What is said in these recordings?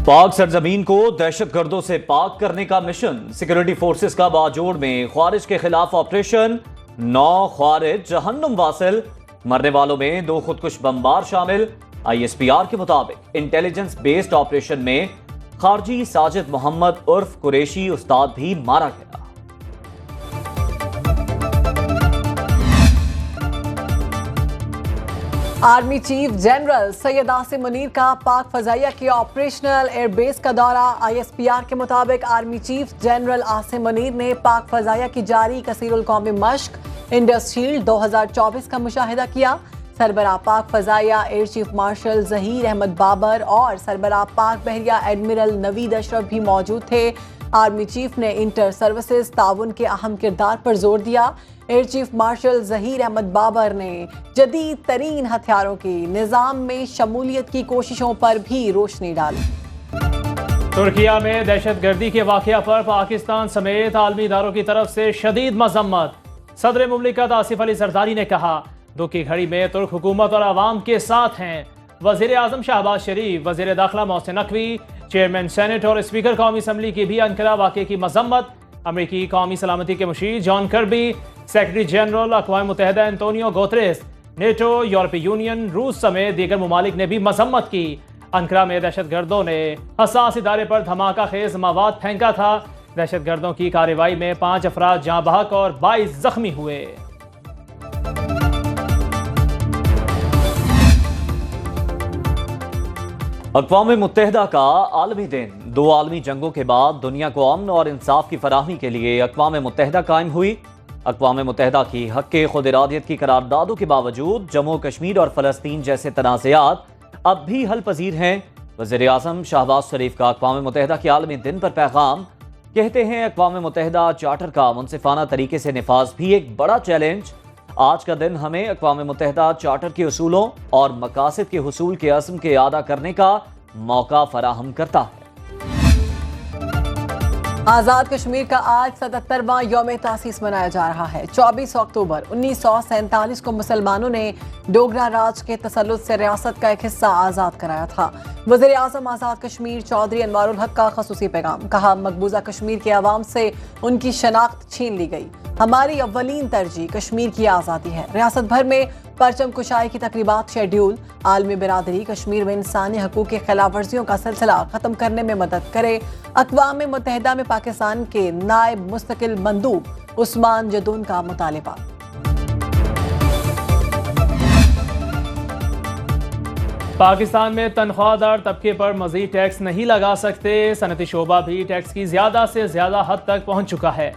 پاک سرزمین کو دہشت گردوں سے پاک کرنے کا مشن، سیکورٹی فورسز کا باجوڑ میں خوارج کے خلاف آپریشن، 9 خوارج جہنم واصل، مرنے والوں میں 2 خودکش بمبار شامل۔ ISPR کے مطابق انٹیلیجنس بیسڈ آپریشن میں خارجی ساجد محمد عرف قریشی استاد بھی مارا گیا۔ Army chief general Syed Asim Munir کا پاک فضائیہ کے آپریشنل ایئر بیس کا دورہ۔ ISPR کے مطابق army chief general Asim Munir نے پاک فضائیہ کی جاری کثیر القومی مشق انڈس شیلڈ 2024 کا مشاہدہ کیا۔ سربراہ پاک فضائیہ air chief marshal Zaheer Ahmed Babar اور سربراہ پاک بحریہ ایڈمرل نوید اشرف بھی موجود تھے۔ آرمی چیف نے انٹر سروسز تعاون کے اہم کردار پر زور دیا۔ Air chief marshal Zaheer Ahmed Babar نے جدید ترین ہتھیاروں کی نظام میں شمولیت کی کوششوں پر بھی روشنی ڈالی۔ ترکیہ میں دہشت گردی کے واقعہ پر پاکستان سمیت عالمی اداروں کی طرف سے شدید مذمت۔ صدر مملکت آصف علی زرداری نے کہا، دکھ کی گھڑی میں ترک حکومت اور عوام کے ساتھ ہیں۔ وزیر اعظم شہباز شریف، وزیر داخلہ محسن نقوی، چیئرمین سینٹ اور اسپیکر قومی اسمبلی کی بھی انقرہ واقعے کی مذمت۔ امریکی قومی سلامتی کے مشیر جان کربی، سیکرٹری جنرل اقوام متحدہ انتونیو گوتریس، نیٹو، یورپی یونین، روس سمیت دیگر ممالک نے بھی مذمت کی۔ انقرہ میں دہشت گردوں نے حساس ادارے پر دھماکہ خیز مواد پھینکا تھا۔ دہشت گردوں کی کارروائی میں 5 افراد جاں بحق اور 22 زخمی ہوئے۔ اقوام متحدہ کا عالمی دن۔ 2 عالمی جنگوں کے بعد دنیا کو امن اور انصاف کی فراہمی کے لیے اقوام متحدہ قائم ہوئی۔ اقوام متحدہ کی حق خود ارادیت کی قراردادوں کے باوجود جموں کشمیر اور فلسطین جیسے تنازعات اب بھی حل پذیر ہیں۔ وزیر اعظم شہباز شریف کا اقوام متحدہ کے عالمی دن پر پیغام، کہتے ہیں اقوام متحدہ چارٹر کا منصفانہ طریقے سے نفاذ بھی ایک بڑا چیلنج۔ آج کا دن ہمیں اقوام متحدہ چارٹر کے اصولوں اور مقاصد کے حصول کے عزم کے اعادہ کرنے کا موقع فراہم کرتا ہے۔ آزاد کشمیر کا آج 77واں یوم تاسیس منایا جا رہا ہے۔ 24 اکتوبر 1947 کو مسلمانوں نے ڈوگرا راج کے تسلط سے ریاست کا ایک حصہ آزاد کرایا تھا۔ وزیر اعظم آزاد کشمیر چودھری انوار الحق کا خصوصی پیغام، کہا مقبوضہ کشمیر کے عوام سے ان کی شناخت چھین لی گئی۔ ہماری اولین ترجیح کشمیر کی آزادی ہے۔ ریاست بھر میں پرچم کشائی کی تقریبات شیڈیول۔ عالمی برادری کشمیر میں انسانی حقوق کی خلاف ورزیوں کا سلسلہ ختم کرنے میں مدد کرے۔ اقوام متحدہ میں پاکستان کے نائب مستقل مندوب عثمان جدون کا مطالبہ۔ پاکستان میں تنخواہ دار طبقے پر مزید ٹیکس نہیں لگا سکتے۔ صنعتی شعبہ بھی ٹیکس کی زیادہ سے زیادہ حد تک پہنچ چکا ہے۔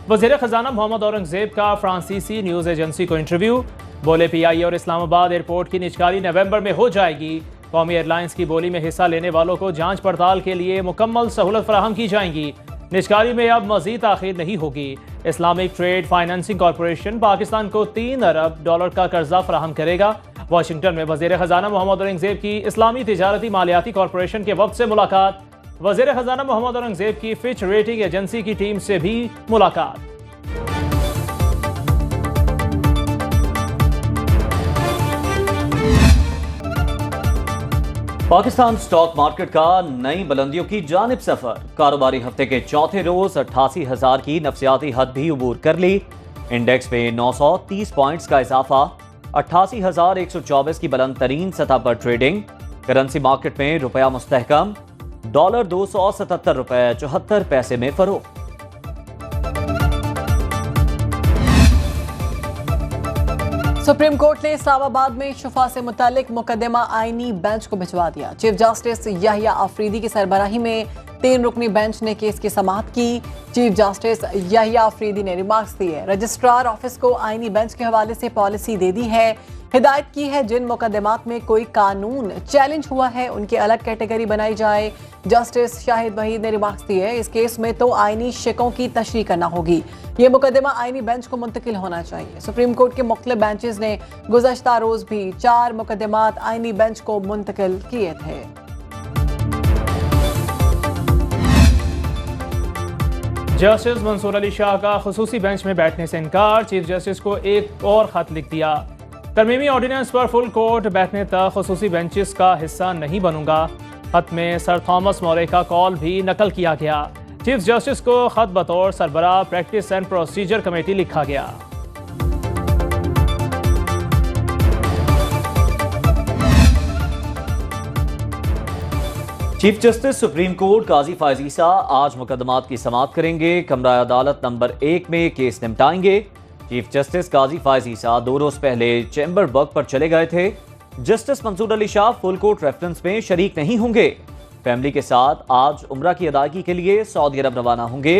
وزیر خزانہ محمد اورنگزیب کا فرانسیسی نیوز ایجنسی کو انٹرویو، بولے PI اور اسلام آباد ایئرپورٹ کی نجکاری نومبر میں ہو جائے گی۔ قومی ایئر لائنز کی بولی میں حصہ لینے والوں کو جانچ پڑتال کے لیے مکمل سہولت فراہم کی جائیں گی۔ نجکاری میں اب مزید تاخیر نہیں ہوگی۔ Islamic trade financing corporation Pakistan کو $3 ارب کا قرضہ فراہم کرے گا۔ واشنگٹن میں وزیر خزانہ محمد اورنگزیب کی اسلامی تجارتی مالیاتی کارپوریشن کے وفد سے ملاقات۔ وزیر خزانہ محمد اورنگزیب کی فچ ریٹنگ ایجنسی کی ٹیم سے بھی ملاقات۔ پاکستان سٹاک مارکیٹ کا نئی بلندیوں کی جانب سفر۔ کاروباری ہفتے کے چوتھے روز 88,000 کی نفسیاتی حد بھی عبور کر لی۔ انڈیکس میں 930 پوائنٹس کا اضافہ، 88,124 کی بلند ترین سطح پر ٹریڈنگ۔ کرنسی مارکیٹ میں روپیہ مستحکم، ڈالر 277 روپے 74 پیسے میں فروخت۔ سپریم کورٹ نے اسلام آباد میں شفا سے متعلق مقدمہ آئینی بینچ کو بھجوا دیا۔ چیف جسٹس یحییٰ آفریدی کی سربراہی میں 3 رکنی بینچ نے کیس کی سماعت کی۔ چیف جسٹس یحییٰ آفریدی نے ریمارکس دیے، رجسٹرار آفس کو آئینی بینچ کے حوالے سے پالیسی دے دی ہے، ہدایت کی ہے جن مقدمات میں کوئی قانون چیلنج ہوا ہے ان کی الگ کیٹیگری بنائی جائے۔ جسٹس شاہد وحید نے ریمارکس دیے، اس کیس میں تو آئینی شقوں کی تشریح کرنا ہوگی، یہ مقدمہ آئینی بینچ کو منتقل ہونا چاہیے۔ سپریم کورٹ کے مختلف بینچز نے گزشتہ روز بھی 4 مقدمات آئینی بینچ کو منتقل کیے تھے۔ جسٹس منصور علی شاہ کا خصوصی بینچ میں بیٹھنے سے انکار، چیف جسٹس کو ایک اور خط لکھ دیا۔ ترمیمی آرڈیننس پر فل کورٹ بیٹھنے تک خصوصی بینچز کا حصہ نہیں بنوں گا۔ खत में सर थॉमस मॉरे का कॉल भी नकल किया गया। चीफ जस्टिस को खत बतौर सरबराह प्रैक्टिस एंड प्रोसीजर कमेटी लिखा गया। चीफ जस्टिस सुप्रीम कोर्ट काजी फायज ईसा आज मुकदमात की समाअत करेंगे। कमरा अदालत नंबर 1 में केस निपटाएंगे। चीफ जस्टिस काजी फायज ईसा 2 रोज पहले चैम्बर वर्क पर चले गए थे। Justice Mansoor Ali Shah full court reference में शरीक नहीं होंगे। फैमिली के साथ आज उम्रा की अदायगी के लिए सऊदी अरब रवाना होंगे।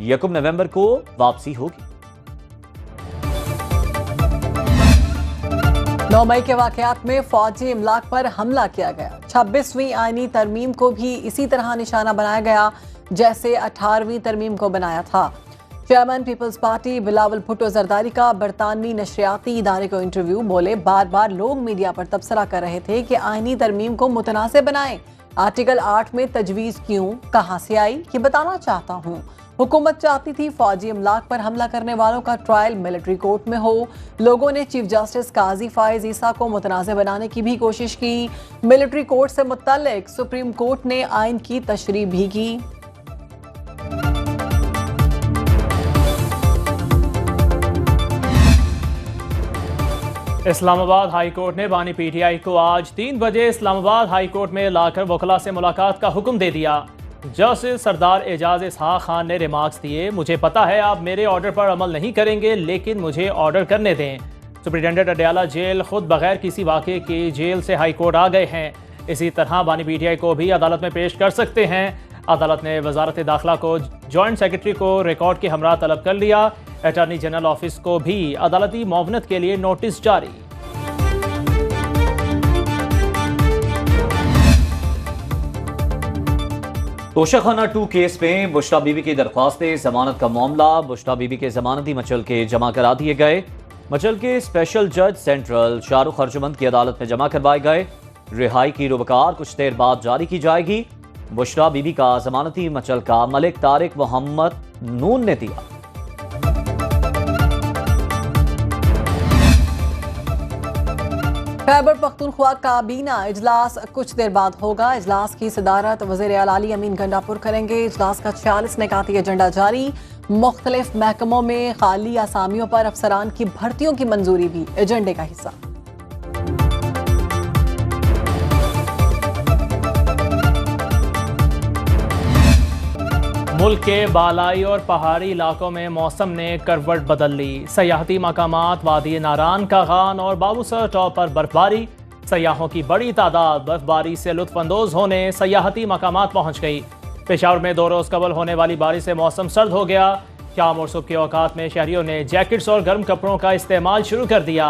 1 नवंबर को वापसी होगी। 9 मई के वाकयात में फौजी इमलाक पर हमला किया गया। 26वीं आईनी तरमीम को भी इसी तरह निशाना बनाया गया जैसे 18वीं तरमीम को बनाया था। Chairman People's Party Bilawal Bhutto Zardari का बरतानवी नशरियाती इदारे को इंटरव्यू। बोले, बार बार लोग मीडिया पर तबसरा कर रहे थे कि आईनी तरमीम को मुतनासिब बनाएं। आर्टिकल 8 में तजवीज़ क्यों, कहां से आई, ये बताना चाहता हूं। हुकूमत चाहती थी फौजी इमलाक पर हमला करने वालों का ट्रायल मिलिट्री कोर्ट में हो। लोगों ने चीफ जस्टिस काजी फायज ईसा को मुतनाज़िब बनाने की भी कोशिश की। मिलिट्री कोर्ट से मुत्तल्लिक सुप्रीम कोर्ट ने आइन की तशरीह भी की। इस्लामाबाद हाई कोर्ट ने बानी पीटीआई को आज 3 बजे इस्लामाबाद हाई कोर्ट में लाकर वकला से मुलाकात का हुक्म दे दिया। जस्टिस सरदार एजाज इसहाक खान ने रिमार्क्स दिए, मुझे पता है आप मेरे ऑर्डर पर अमल नहीं करेंगे, लेकिन मुझे ऑर्डर करने दें। सुप्रिटेंडेंट अडयाला जेल खुद बगैर किसी वाक़े की जेल से हाई कोर्ट आ गए हैं। इसी तरह बानी पीटीआई को भी अदालत में पेश कर सकते हैं। अदालत ने वजारत दाखिला को जॉइंट सेक्रेटरी को रिकॉर्ड के हमरा तलब कर लिया। अटॉर्नी जनरल ऑफिस को भी अदालती मुआवनत के लिए नोटिस जारी। तोशाखाना 2 केस में बुशरा बीबी की दरख्वास्त जमानत का मामला। बुशरा बीबी के जमानती मचल के जमा करा दिए गए। मचल के स्पेशल जज सेंट्रल शाहरुख अर्जुमंद की अदालत में जमा करवाए गए। रिहाई की रुबकार कुछ देर बाद जारी की जाएगी। बुशरा बीबी का जमानती मचल का मलिक तारिक मोहम्मद नून ने दिया। खैबर पख्तूनख्वा काबीना इजलास कुछ देर बाद होगा। इजलास की सदारत वज़ीर आला अली अमीन गंडापुर करेंगे। इजलास का 46 निकाती एजेंडा जारी। मुख्तलिफ महकमों में खाली आसामियों पर अफसरान की भर्तियों की मंजूरी भी एजेंडे का हिस्सा। मुल्क के बालाई और पहाड़ी इलाकों में मौसम ने करवट बदल ली। सयाहती मकामात वादी नारान का गान और बाबूसर टॉप पर बर्फबारी। सयाहों की बड़ी तादाद बर्फबारी से लुत्फानंदोज होने सयाहती मकामात पहुंच गई। पेशावर में 2 रोज कबल होने वाली बारिश से मौसम सर्द हो गया। शाम और सुबह के औकात में शहरियों ने जैकेट्स और गर्म कपड़ों का इस्तेमाल शुरू कर दिया।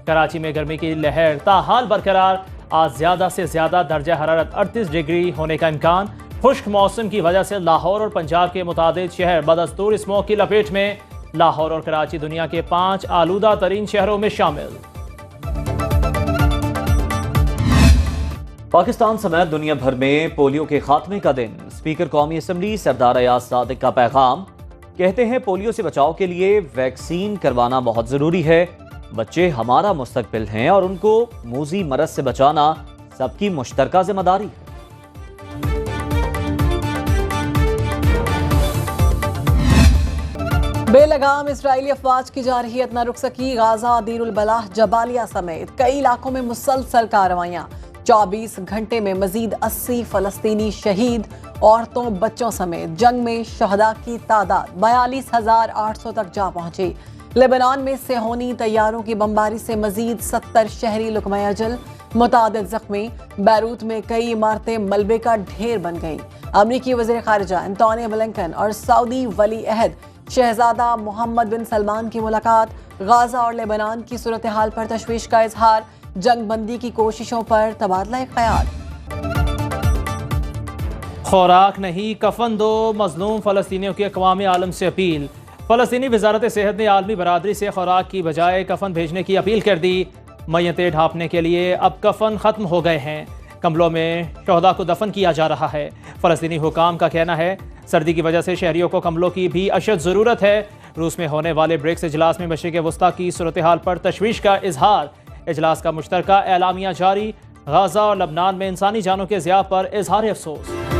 कराची में गर्मी की लहर ताहाल बरकरार। आज ज्यादा से ज्यादा दर्जा हरारत 38 डिग्री होने का इम्कान। खुश्क मौसम की वजह से लाहौर और पंजाब के मुतादिद शहर बदस्तूर स्मोक की लपेट में। लाहौर और कराची दुनिया के 5 आलूदा तरीन शहरों में शामिल। पाकिस्तान समेत दुनिया भर में पोलियो के खात्मे का दिन। स्पीकर कौमी असम्बली सरदार अयाज सादिक का पैगाम। कहते हैं पोलियो से बचाव के लिए वैक्सीन करवाना बहुत जरूरी है। बच्चे हमारा मुस्तकबिल हैं और उनको मूजी मरज से बचाना सबकी मुश्तरका जिम्मेदारी है। बेलगाम इजरायली अफवाज की जारहियत न रुक सकी। गाजा, दीर उल बलाह, जबालिया समेत कई इलाकों में मुसलसल कार्रवाइयां। 24 घंटे में मजीद 80 फलस्तीनी शहीद। औरतों बच्चों समेत जंग में शहदा की तादाद 42,800 तक जा पहुंची। लेबनान में सेहोनी तैयारों की बमबारी से मजीद 70 शहरी लुकमा अजल। मुतादिद जख्मी। बैरूत में कई इमारतें मलबे का ढेर बन गईं। अमरीकी वज़ीर ख़ारिजा एंटोनी ब्लिंकन और सऊदी वली अहद शहजादा मोहम्मद बिन सलमान की मुलाकात। गाजा और लेबनान की सूरत हाल पर तशवीश का इजहार। जंग बंदी की कोशिशों पर तबादला ख्याल। खुराक नहीं कफन दो, मजलूम फ़लस्तीनियों की अक़वाम आलम से अपील। फ़लस्तीनी वजारत सेहत ने आलमी बरादरी से खुराक की बजाय कफन भेजने की अपील कर दी। मैयतें ढांपने के लिए अब कफन ख़त्म हो गए हैं। कम्बलों में शहदा को दफन किया जा रहा है। फ़लस्तीनी हुकाम का कहना है सर्दी की वजह से शहरियों को कम्बलों की भी अशद ज़रूरत है। रूस में होने वाले ब्रिक्स इजलास में मशरिक़ वस्ता की सूरत हाल पर तशवीश का इजहार। इजलास का मुश्तरका एलामिया जारी। غزہ اور لبنان میں انسانی جانوں کے ضیاع پر اظہار افسوس۔